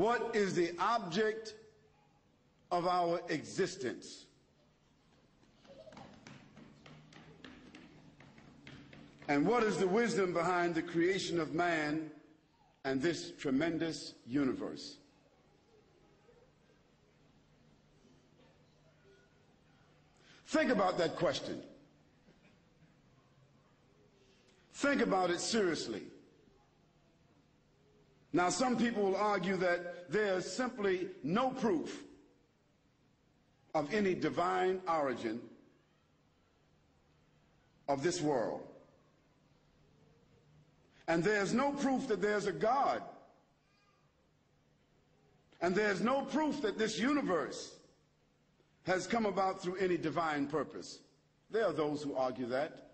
What is the object of our existence? And what is the wisdom behind the creation of man and this tremendous universe? Think about that question. Think about it seriously. Now, some people will argue that there is simply no proof of any divine origin of this world. And there's no proof that there's a God. And there's no proof that this universe has come about through any divine purpose. There are those who argue that,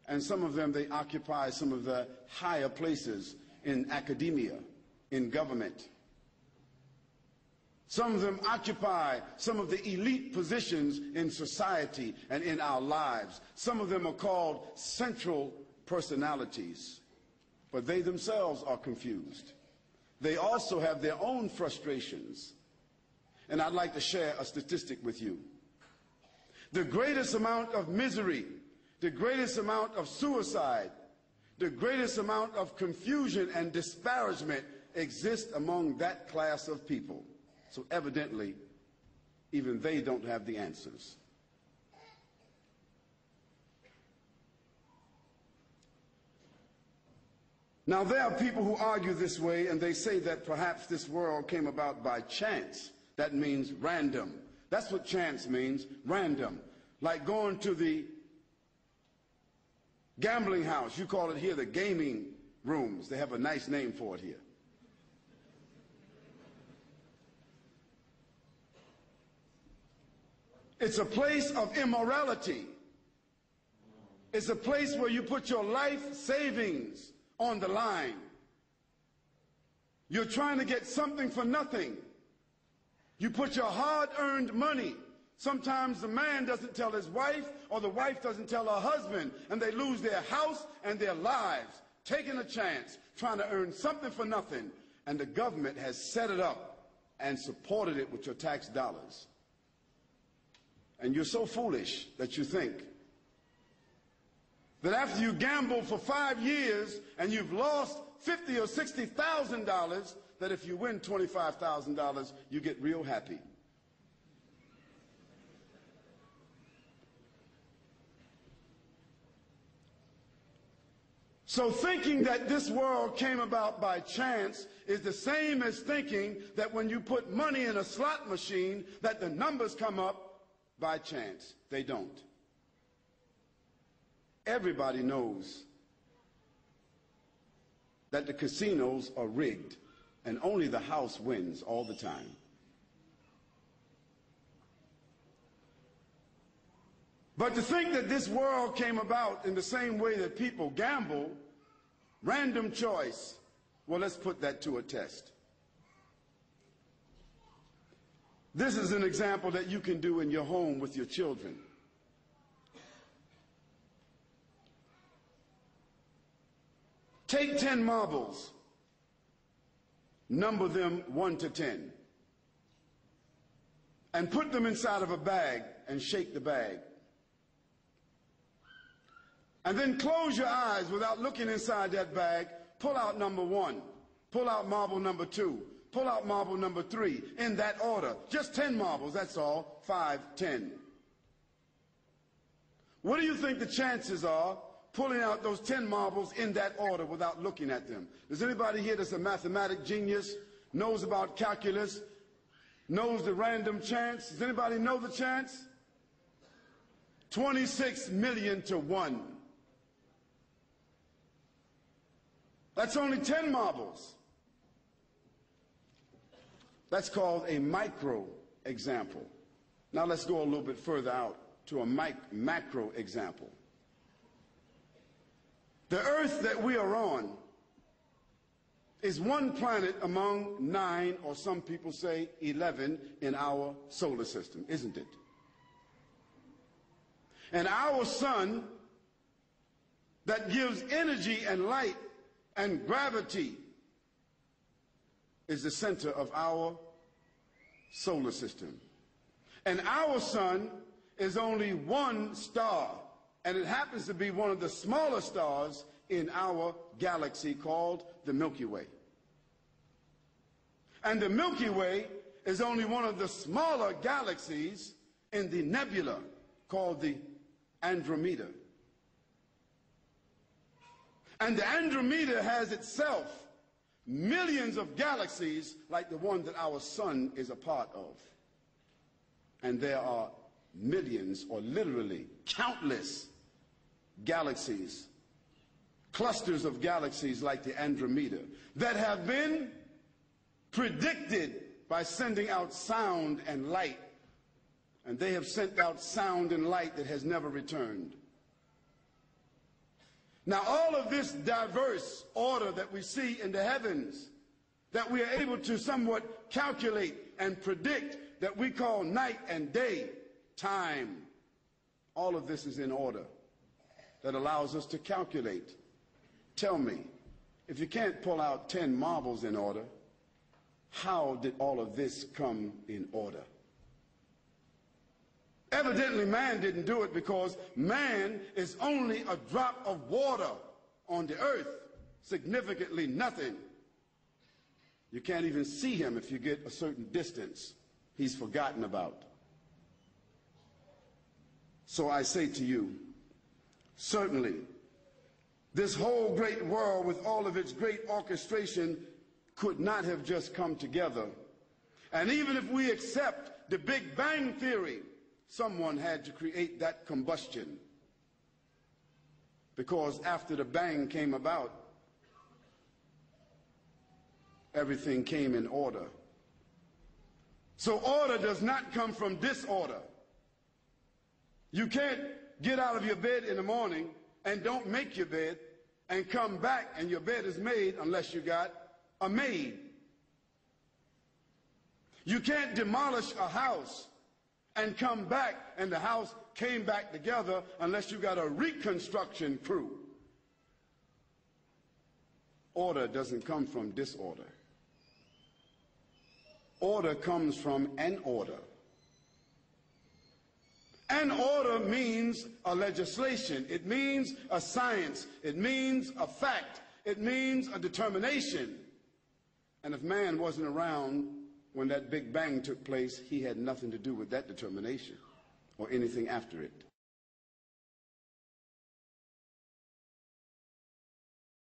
and some of them, they occupy some of the higher places in academia, in government. Some of them occupy some of the elite positions in society and in our lives. Some of them are called central personalities, but they themselves are confused. They also have their own frustrations. And I'd like to share a statistic with you. The greatest amount of misery, the greatest amount of suicide, the greatest amount of confusion and disparagement exists among that class of people. So evidently, even they don't have the answers. Now, there are people who argue this way, and they say that perhaps this world came about by chance. That means random. That's what chance means, random. Like going to the gambling house. You call it here the gaming rooms. They have a nice name for it here. It's a place of immorality. It's a place where you put your life savings on the line. You're trying to get something for nothing. You put your hard-earned money. Sometimes the man doesn't tell his wife, or the wife doesn't tell her husband, and they lose their house and their lives, taking a chance, trying to earn something for nothing. And the government has set it up and supported it with your tax dollars. And you're so foolish that you think that after you gamble for 5 years and you've lost $50,000 or $60,000, that if you win $25,000, you get real happy. So thinking that this world came about by chance is the same as thinking that when you put money in a slot machine that the numbers come up by chance. They don't. Everybody knows that the casinos are rigged and only the house wins all the time. But to think that this world came about in the same way that people gamble, random choice, well, let's put that to a test. This is an example that you can do in your home with your children. Take 10 marbles, number them 1 to 10, and put them inside of a bag and shake the bag. And then close your eyes without looking inside that bag. Pull out number 1, pull out marble number 2, pull out marble number 3, in that order. Just 10 marbles, that's all. 5, 10. What do you think the chances are pulling out those 10 marbles in that order without looking at them? Does anybody here that's a mathematic genius, knows about calculus, knows the random chance? Does anybody know the chance? 26 million to 1. That's only 10 marbles. That's called a micro example. Now let's go a little bit further out to a macro example. The earth that we are on is one planet among 9, or some people say 11, in our solar system, isn't it? And our sun that gives energy and light and gravity is the center of our solar system. And our sun is only one star, and it happens to be one of the smaller stars in our galaxy called the Milky Way. And the Milky Way is only one of the smaller galaxies in the nebula called the Andromeda. And the Andromeda has itself millions of galaxies like the one that our sun is a part of. And there are millions, or literally countless galaxies, clusters of galaxies like the Andromeda, that have been predicted by sending out sound and light. And they have sent out sound and light that has never returned. Now, all of this diverse order that we see in the heavens, that we are able to somewhat calculate and predict, that we call night and day, time, all of this is in order that allows us to calculate. Tell me, if you can't pull out 10 marbles in order, how did all of this come in order? Evidently, man didn't do it, because man is only a drop of water on the earth, significantly nothing. You can't even see him if you get a certain distance. He's forgotten about. So I say to you, certainly, this whole great world with all of its great orchestration could not have just come together. And even if we accept the Big Bang theory, someone had to create that combustion. Because after the bang came about, everything came in order. So order does not come from disorder. You can't get out of your bed in the morning and don't make your bed and come back and your bed is made unless you got a maid. You can't demolish a house and come back and the house came back together unless you got a reconstruction crew. Order doesn't come from disorder. Order comes from an order. An order means a legislation. It means a science. It means a fact. It means a determination. And if man wasn't around when that Big Bang took place, he had nothing to do with that determination or anything after it.